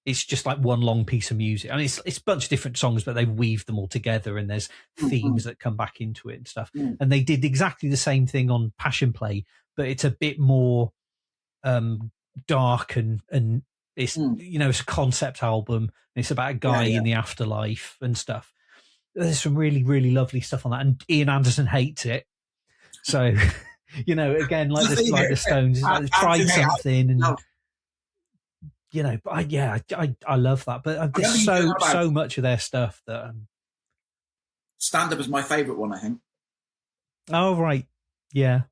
it's just like one long piece of music. I mean, it's a bunch of different songs, but they've weaved them all together, and there's themes that come back into it and stuff. And they did exactly the same thing on Passion Play, but it's a bit more dark and it's you know, it's a concept album. And it's about a guy in the afterlife and stuff. There's some really, really lovely stuff on that, and Ian Anderson hates it. So you know, again, like the Stones, like, tried something and. but I love that. But there's so much of their stuff that Stand Up is my favourite one, I think. Oh right, yeah.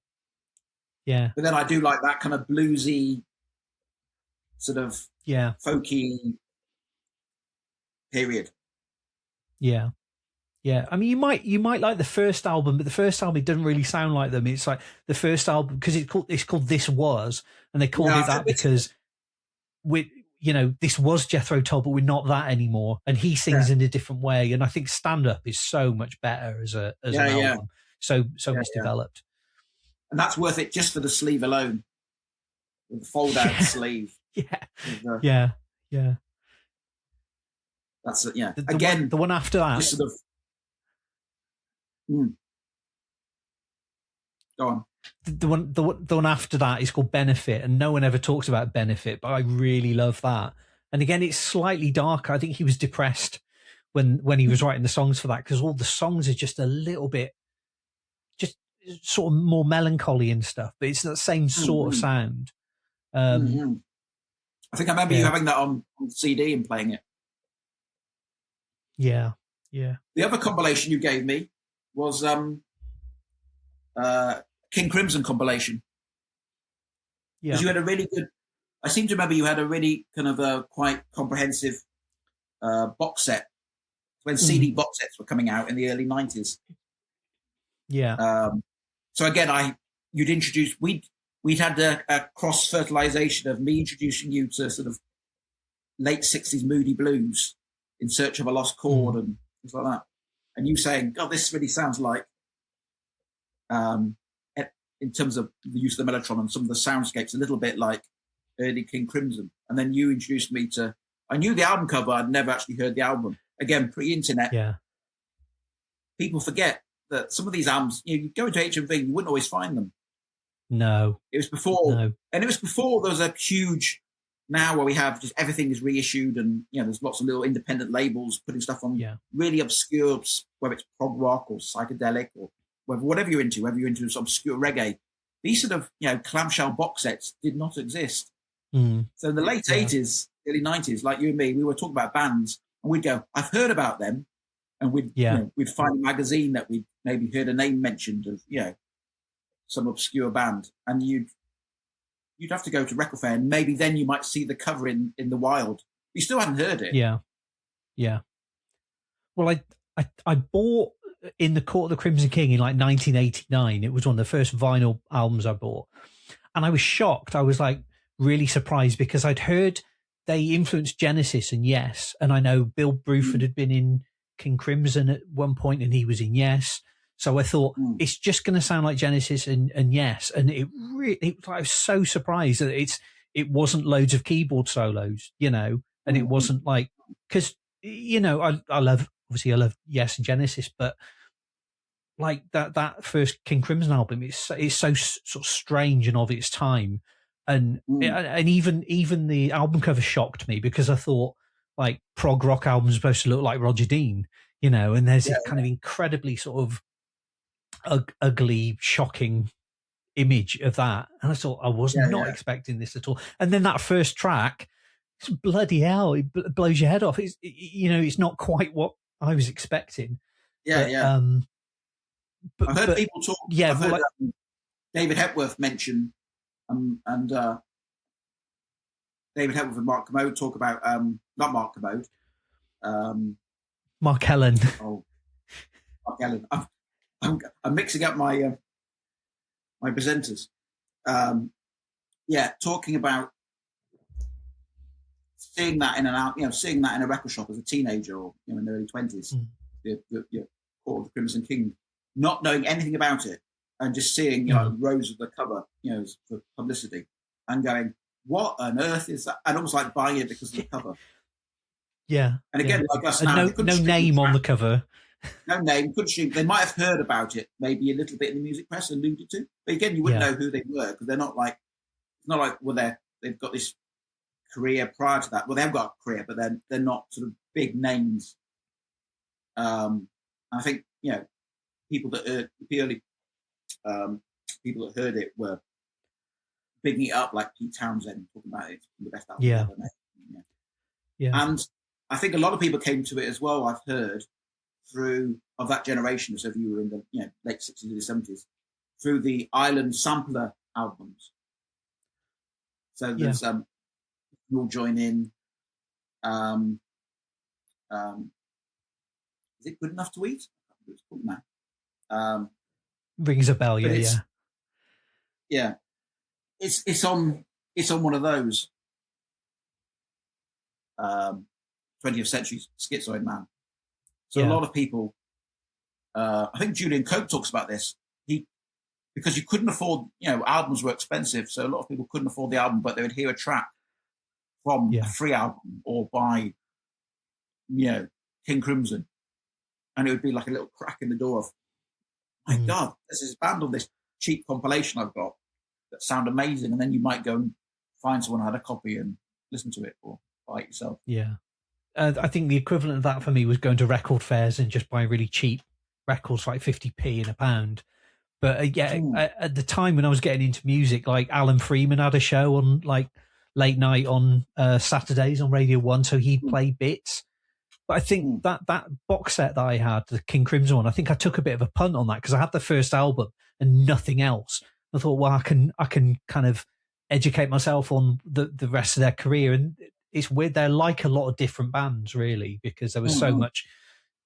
But then I do like that kind of bluesy, sort of folky period. Yeah. I mean, you might like the first album, but the first album it doesn't really sound like them. It's like the first album because it's called This Was, and they called it that because this was Jethro Tull, but we're not that anymore. And he sings in a different way. And I think Stand Up is so much better as an album, so much developed. And that's worth it just for the sleeve alone, with the fold-out sleeve. Yeah. That's it. Yeah. The one after that. Just sort of. Go on. The one after that is called Benefit, and no one ever talks about Benefit, but I really love that. And again, it's slightly darker. I think he was depressed when he was writing the songs for that, because all the songs are just a little bit, just sort of more melancholy and stuff, but it's that same sort of sound. I think I remember you having that on CD and playing it. Yeah. The other compilation you gave me was King Crimson compilation. Yeah. Because you had a really good, I seem to remember you had a really kind of a quite comprehensive box set when CD box sets were coming out in the early 90s. Yeah. So again, you'd introduced, we'd had a cross-fertilization of me introducing you to sort of late 60s moody blues, In Search of a Lost Chord and things like that. And you saying, God, this really sounds like, in terms of the use of the mellotron and some of the soundscapes, a little bit like early King Crimson. And then you introduced me to, I knew the album cover, I'd never actually heard the album. Again, pre-internet. Yeah. People forget that some of these albums, you go into HMV, you wouldn't always find them. No. It was before, and it was before there was a huge, now where we have just everything is reissued and, there's lots of little independent labels putting stuff on really obscure, whether it's prog rock or psychedelic or whatever you're into, whether you're into some obscure reggae. These sort of, clamshell box sets did not exist. So in the late 80s, early 90s, like you and me, we were talking about bands and we'd go, I've heard about them. And we'd find a magazine that we'd maybe heard a name mentioned of, some obscure band. And you'd have to go to Record Fair and maybe then you might see the cover in the wild. You still hadn't heard it. Yeah. Well, I bought In the Court of the Crimson King in like 1989. It was one of the first vinyl albums I bought. And I was shocked. I was like really surprised because I'd heard they influenced Genesis and Yes. And I know Bill Bruford had been in King Crimson at one point and he was in Yes. So I thought it's just going to sound like Genesis and Yes. And I was so surprised that it wasn't loads of keyboard solos, and it wasn't like, because, I love Yes and Genesis, but like that first King Crimson album, it's so sort of strange and of its time. And and even the album cover shocked me because I thought like prog rock albums are supposed to look like Roger Dean, and there's this kind of incredibly sort of ugly, shocking image of that. And I thought I was not expecting this at all. And then that first track, bloody hell, it blows your head off. It's not quite what I was expecting. I've heard people talk. I've heard David Hepworth mention, and David Hepworth and Mark Commode talk about not Mark Commode, Mark Ellen. Oh, Mark Ellen. I'm mixing up my my presenters. Talking about seeing that in a record shop as a teenager or in the early 20s, the Court of the Crimson King, not knowing anything about it and just seeing rows of the cover, for publicity, and going, "What on earth is that?" And almost like buying it because of the cover. Yeah. And again, like us now, no name on the cover. No name, couldn't stream. They might have heard about it, maybe a little bit in the music press, alluded to. But again, you wouldn't know who they were because they're not like, it's not like, they've got this career prior to that. Well, they've got a career, but they're not sort of big names. I think, people that heard people that heard it were bigging it up, like Pete Townsend talking about it, the best album ever made. And I think a lot of people came to it as well, I've heard, through, of that generation, so if you were in the late 60s, early 70s, through the Island Sampler albums. So there's you'll join in. Is it Good Enough to Eat? It's called now. Rings a bell, yeah. Yeah. It's on one of those 20th century schizoid man. So a lot of people, I think Julian Cope talks about this. Because you couldn't afford, albums were expensive, so a lot of people couldn't afford the album, but they would hear a track from a free album or by, King Crimson, and it would be like a little crack in the door of, my God, there's this band on this cheap compilation I've got that sound amazing, and then you might go and find someone who had a copy and listen to it or buy it yourself. Yeah. I think the equivalent of that for me was going to record fairs and just buying really cheap records, like 50p in a pound. But at the time when I was getting into music, like Alan Freeman had a show on like late night on Saturdays on Radio 1, so he'd play bits. But I think that box set that I had, the King Crimson one, I think I took a bit of a punt on that because I had the first album and nothing else. I thought, well, I can kind of educate myself on the rest of their career. And it's weird, they're like a lot of different bands, really, because there was so much,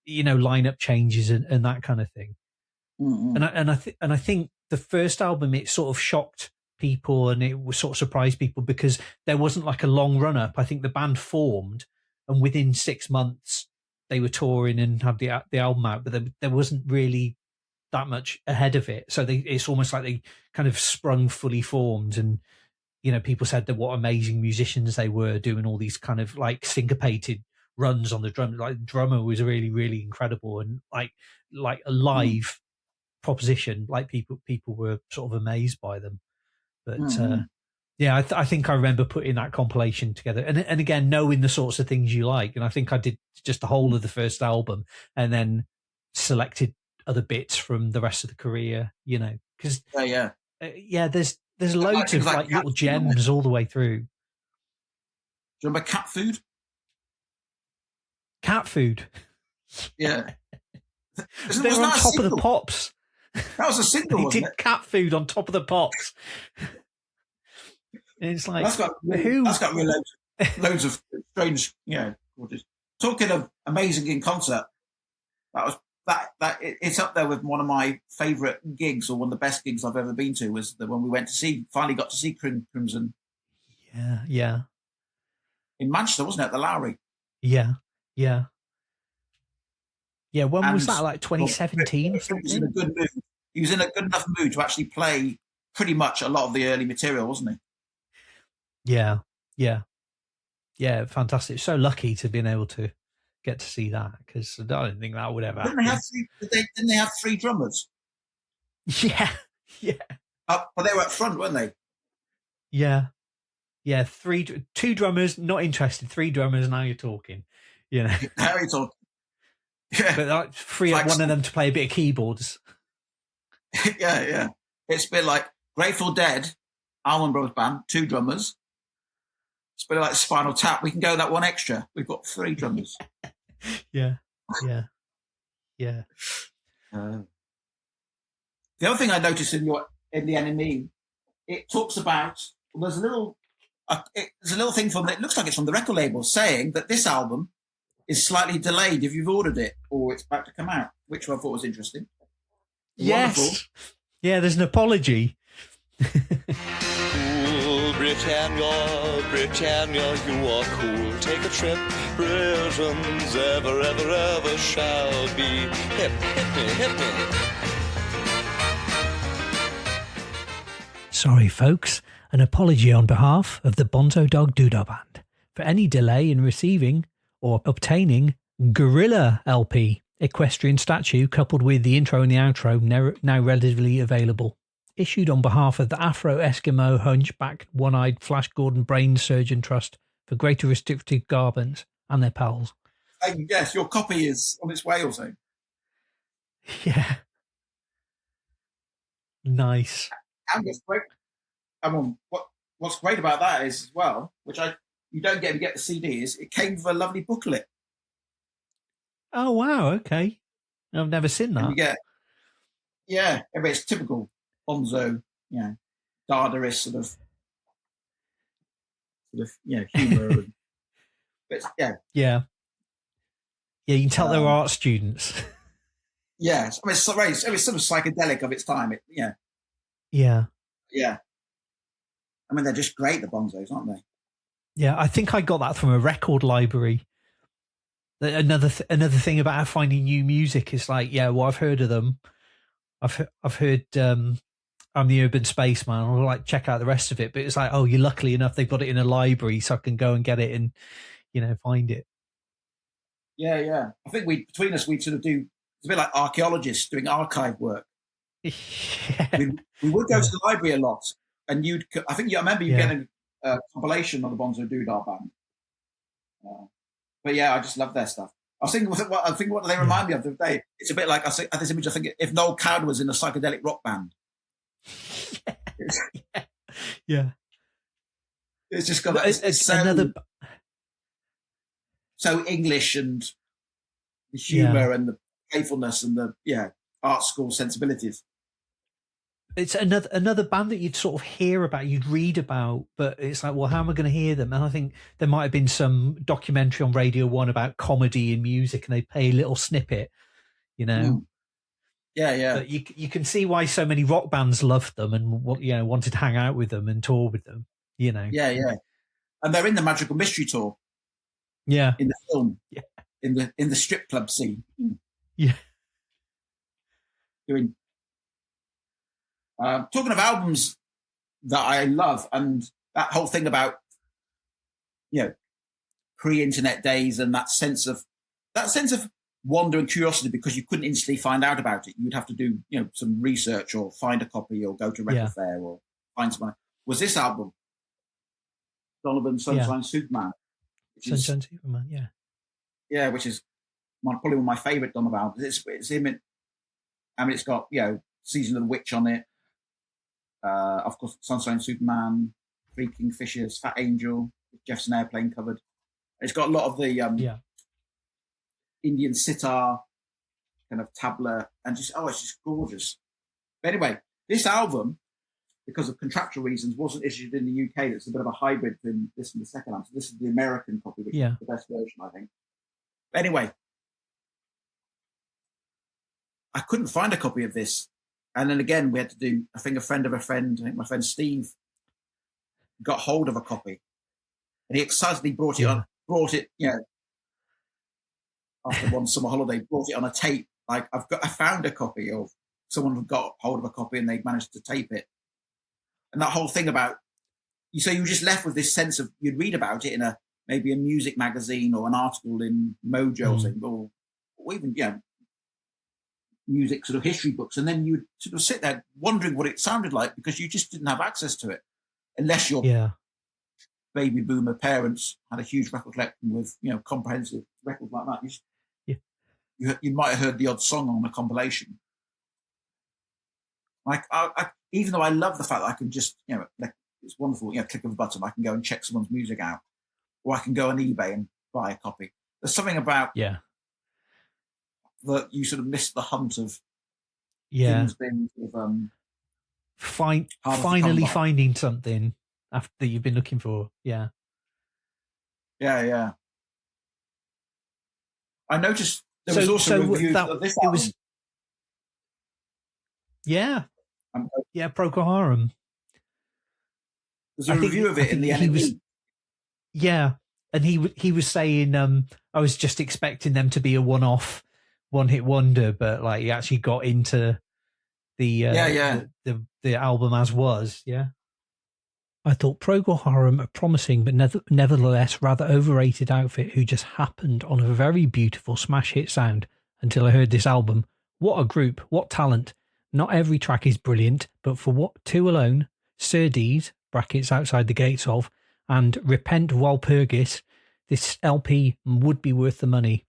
lineup changes and that kind of thing. And I think the first album, it sort of shocked people and it was sort of surprised people because there wasn't like a long run up. I think the band formed and within 6 months they were touring and had the album out, but there wasn't really that much ahead of it. So it's almost like they kind of sprung fully formed, and people said that what amazing musicians they were, doing all these kind of like syncopated runs on the drum. Like the drummer was really, really incredible, and like a live proposition, like people were sort of amazed by them. But I think I remember putting that compilation together, and again knowing the sorts of things you like, and I think I did just the whole of the first album and then selected other bits from the rest of the career, because there's loads of like little gems all the way through. Do you remember Cat Food? Cat Food, yeah. They were on top of the Pops. That was a single, wasn't it? Cat Food on top of the Pops. And it's like, that's got really loads of strange, talking of amazing in concert. It's up there with one of my favourite gigs, or one of the best gigs I've ever been to, was when we finally got to see Crimson. Yeah. In Manchester, wasn't it? At the Lowry. Yeah. When was that? Like 2017 or something? He was in a good enough mood to actually play pretty much a lot of the early material, wasn't he? Yeah. Fantastic. So lucky to be able to get to see that, because I don't think that would ever happen. Didn't they have three drummers? Yeah. But they were up front, weren't they? Yeah. 2 drummers, not interested. 3 drummers, now you're talking. Now you're talking. Yeah. But free up one of them to play a bit of keyboards. Yeah. It's a bit like Grateful Dead, Allman Brothers Band, 2 drummers. It's a bit like Spinal Tap. We can go that one extra. We've got 3 drummers. Yeah. The other thing I noticed in the NME, it talks about, there's a little thing it looks like it's from the record label, saying that this album is slightly delayed if you've ordered it, or it's about to come out, which I thought was interesting. Yes. Wonderful. Yeah, there's an apology. Cool Britannia, you are cool. Take a trip. Britain's ever shall be. Hip me. Sorry, folks. An apology on behalf of the Bonzo Dog Doodah Band for any delay in receiving or obtaining Gorilla LP, Equestrian Statue, coupled with the intro and the outro, now relatively available. Issued on behalf of the Afro-Eskimo Hunchback One-Eyed Flash Gordon Brain Surgeon Trust for Greater Restricted Garments and their pals. Yes, your copy is on its way or so. Yeah. Nice. And it's great. What's great about that is, as well, which I you don't get the CDs. It came with a lovely booklet. Oh wow! Okay, I've never seen that. And you get, yeah, it's typical Bonzo, Dadaist sort of humour. But yeah. You can tell they were art students. Yeah, I mean, it's sort of psychedelic of its time. Yeah. I mean, they're just great, the Bonzos, aren't they? Yeah, I think I got that from a record library. Another thing about finding new music is like, I've heard of them. I've heard I'm the Urban Spaceman. I'll like check out the rest of it, but it's like, oh, you're lucky enough they've got it in a library, so I can go and get it and find it. Yeah. I think between us we'd sort of do. It's a bit like archaeologists doing archive work. Yeah. We would go to the library a lot, and I remember you getting a compilation of the Bonzo Doodah Band. But yeah, I just love their stuff. I was thinking what they remind me of the other day. It's a bit like I had this image. I think if Noel Coward was in a psychedelic rock band. Yeah. It's just got so English and the humour and the playfulness and the art school sensibilities. It's another band that you'd sort of hear about, you'd read about, but it's like, well, how am I going to hear them? And I think there might have been some documentary on Radio 1 about comedy in music, and they play a little snippet, Yeah. But you can see why so many rock bands loved them and wanted to hang out with them and tour with them. Yeah. And they're in the Magical Mystery Tour. Yeah. In the film. Yeah. In the strip club scene. Yeah. Doing. Talking of albums that I love, and that whole thing about, pre-internet days and that sense of wonder and curiosity, because you couldn't instantly find out about it. You would have to do, some research or find a copy or go to record fair or find someone. Was this album, Donovan, Sunshine Superman? Sunshine Superman, yeah. Yeah, which is probably one of my favourite Donovan albums. It's him. It's got, Season of the Witch on it. Of course, Sunshine Superman, Three Kingfishers, Fat Angel, Jefferson Airplane covered. It's got a lot of the Indian sitar, kind of tabla, and it's just gorgeous. But anyway, this album, because of contractual reasons, wasn't issued in the UK. It's a bit of a hybrid between this and the second album. So this is the American copy, which is the best version, I think. But anyway, I couldn't find a copy of this. And then again, we had to do, I think a friend of a friend, I think my friend Steve, got hold of a copy. And he excitedly brought it, after one summer holiday, brought it on a tape. Like, I found a copy of, someone who got hold of a copy and they managed to tape it. And that whole thing about, so you were just left with this sense of, you'd read about it in maybe a music magazine or an article in Mojo or something, or even, music sort of history books, and then you would sort of sit there wondering what it sounded like, because you just didn't have access to it unless your baby boomer parents had a huge record collection with comprehensive records like that. You might have heard the odd song on a compilation. Like I even though I love the fact that I can just it's wonderful, click of a button, I can go and check someone's music out, or I can go on eBay and buy a copy. There's something about that you sort of miss the hunt of things being sort of, finally finding something after you've been looking for. Yeah. I noticed there was also a review of this album. Procol Harum. There's a review of it in the NME. And he was saying, I was just expecting them to be a one-off, one-hit wonder, but like he actually got into the album as was. I thought Procol Harum a promising but nevertheless rather overrated outfit who just happened on a very beautiful smash hit sound until I heard this album. What a group, what talent. Not every track is brilliant, but for what two alone, Surdees, brackets outside the gates of, and Repent Walpurgis, this LP would be worth the money.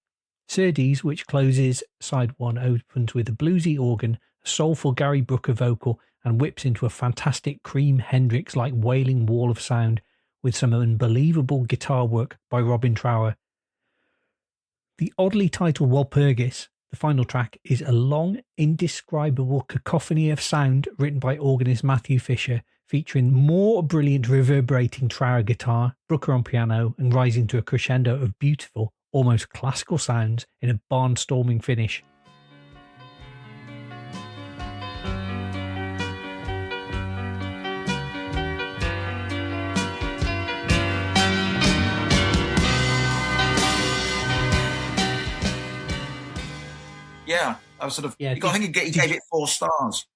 Surdees, which closes side one, opens with a bluesy organ, a soulful Gary Brooker vocal, and whips into a fantastic Cream Hendrix-like wailing wall of sound, with some unbelievable guitar work by Robin Trower. The oddly titled Walpurgis, the final track, is a long, indescribable cacophony of sound written by organist Matthew Fisher, featuring more brilliant reverberating Trower guitar, Brooker on piano, and rising to a crescendo of beautiful, almost classical sounds in a barnstorming finish. Yeah, I was sort of. Yeah, I think he gave it 4 stars.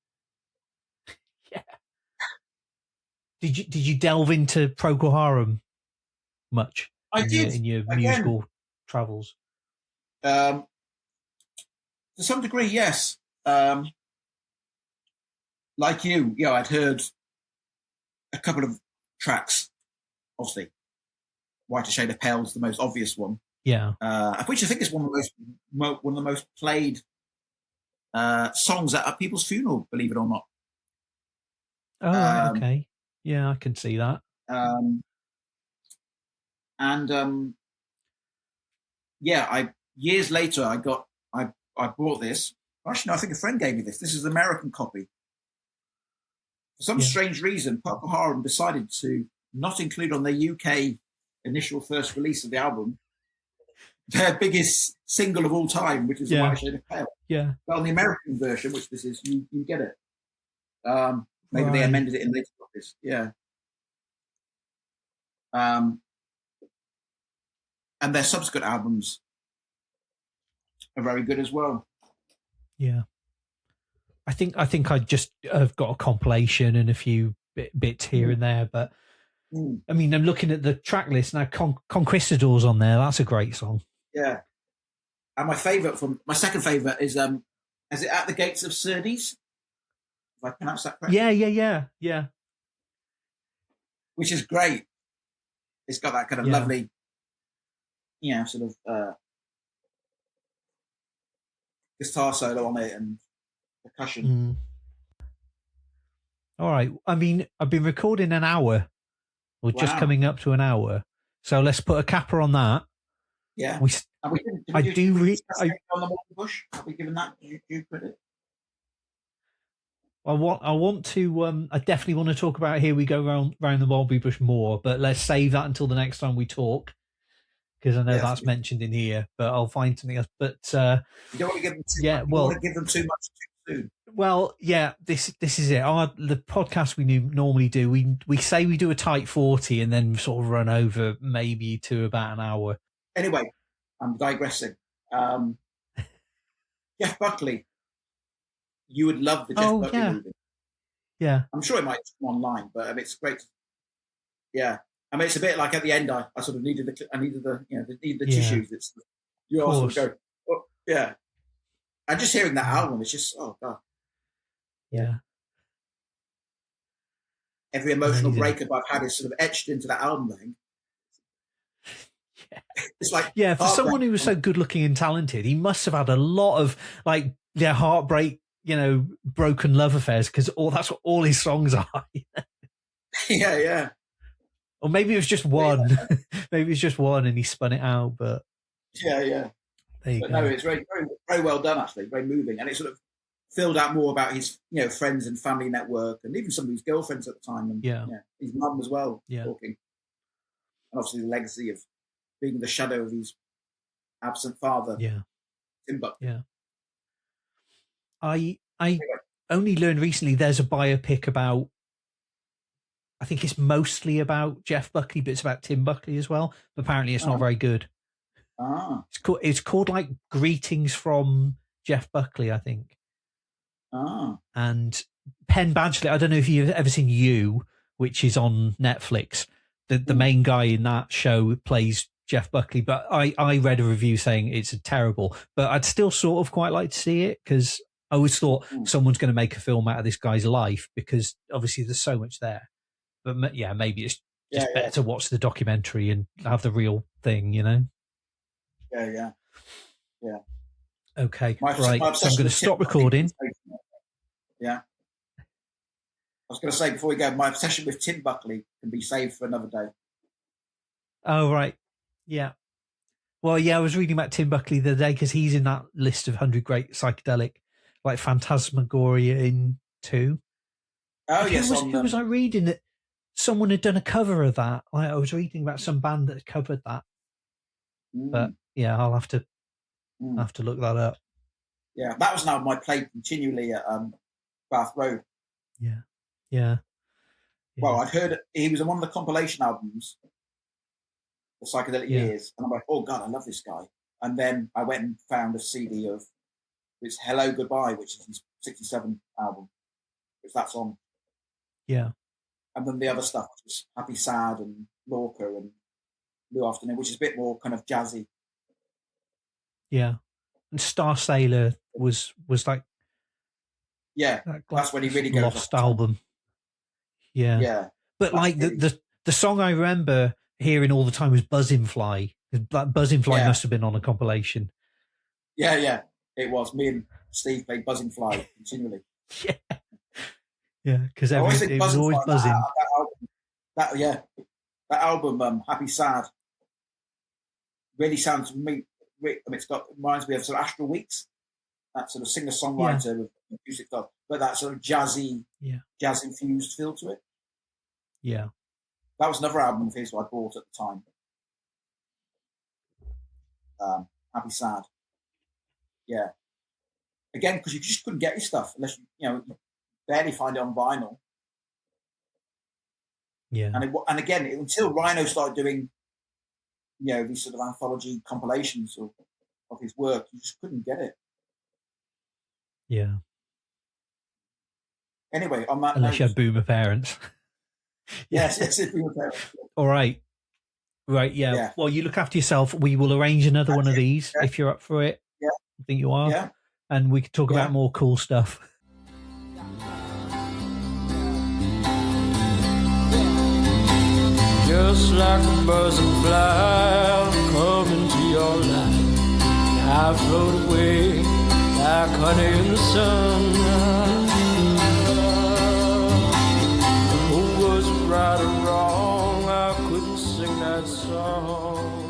Yeah. Did you delve into Procol Harum much? I did in your musical travels. To some degree, yes. Like you, I'd heard a couple of tracks. Obviously, "Whiter Shade of Pale" is the most obvious one. Yeah, which I think is one of the most played songs at people's funeral, believe it or not. Oh, okay. Yeah, I can see that. Years later, I bought this. Actually, no, I think a friend gave me this. This is the American copy. For some strange reason, Procol Harum decided to not include on their UK initial first release of the album their biggest single of all time, which is "The White Shade of Pale." Yeah. But on the American version, which this is, you get it. Maybe they amended it in later copies. Yeah. And their subsequent albums are very good as well. Yeah. I think I just have got a compilation and a few bits here and there, but I mean, I'm looking at the track list now. Conquistador's on there. That's a great song. Yeah. And my second favourite is it "At the Gates of Cerdes"? If I pronounce that correctly. Yeah. Which is great. It's got that kind of lovely, sort of guitar solo on it and percussion. All right. I mean, I've been recording an hour, or just coming up to an hour. So let's put a capper on that. Yeah. On the Morning Bush? Have we given that due credit? I want to. I definitely want to talk about "Here We Go Round the Mulberry Bush" more, but let's save that until the next time we talk, because I know that's mentioned in here. But I'll find something else. But you don't want to give them too much. You want to give them too much too soon. Well, yeah, this is it. The podcast we normally do, we say we do a tight 40 and then sort of run over maybe to about an hour. Anyway, I'm digressing. Jeff Buckley. You would love the Jeff Buckley movie. Yeah. I'm sure it might come online, but it's great. Yeah. I mean, it's a bit like at the end, I sort of needed the tissues. It's you also go, oh, yeah. And just hearing that album, it's just, oh God. Yeah. Every emotional breakup I've had is sort of etched into that album, I think. It's like, for someone who was so good looking and talented, he must have had a lot of heartbreak, broken love affairs, because that's what all his songs are. Yeah. Or maybe it was just one. Maybe it was just one and he spun it out, but yeah. There you go. No, it's very, very, very well done, actually, very moving. And it sort of filled out more about his, friends and family network, and even some of his girlfriends at the time, and his mum as well, talking. And obviously the legacy of being the shadow of his absent father. Yeah. Tim Buckley. Yeah. I only learned recently there's a biopic about, I think it's mostly about Jeff Buckley, but it's about Tim Buckley as well. But apparently it's not very good. It's called like Greetings from Jeff Buckley, I think. And Penn Badgley, I don't know if you've ever seen You, which is on Netflix. The main guy in that show plays Jeff Buckley, but I read a review saying it's terrible, but I'd still sort of quite like to see it, because I always thought someone's going to make a film out of this guy's life, because obviously there's so much there. But maybe it's just better to watch the documentary and have the real thing, Yeah. Okay, right. So I'm going to stop recording. Yeah. I was going to say before we go, my obsession with Tim Buckley can be saved for another day. Oh, right. Yeah. Well, yeah, I was reading about Tim Buckley the other day because he's in that list of 100 great psychedelic, like Phantasmagoria in 2. Oh, yes. Who was I reading that someone had done a cover of that? Like, I was reading about some band that had covered that. But yeah, I'll have to look that up. Yeah, that was now my play continually at Bath Road. Yeah. Well, I'd heard he was on one of the compilation albums, the Psychedelic Years, and I'm like, oh God, I love this guy. And then I went and found a CD of it's Hello Goodbye, which is his 67 album, which that's on. Yeah. And then the other stuff was Happy Sad and Lorca and Blue Afternoon, which is a bit more kind of jazzy. Yeah. And Star Sailor was like, that's when he really goes lost album. Yeah. But that's like the song I remember hearing all the time was Buzzin' Fly. Buzzin' Fly must have been on a compilation. Yeah. It was. Me and Steve played Buzzin' Fly continually. Yeah, because it was always buzzing. That album, Happy Sad, really sounds to me. I mean, reminds me of sort of Astral Weeks, that sort of singer-songwriter with music stuff, but that sort of jazzy, jazz-infused feel to it. Yeah. That was another album of his I bought at the time. Happy Sad. Yeah. Again, because you just couldn't get your stuff unless you barely find it on vinyl. Yeah. And again, until Rhino started doing, these sort of anthology compilations of his work, you just couldn't get it. Yeah. Anyway, on that unless you had boomer parents. Yes, boomer parents. All right. Right, yeah. Well, you look after yourself. We will arrange another one of these if you're up for it. Yeah. I think you are. Yeah. And we could talk about more cool stuff. Just like a buzzing fly, I'll come into your life. I float away like honey in the sun. Who was right or wrong? I couldn't sing that song.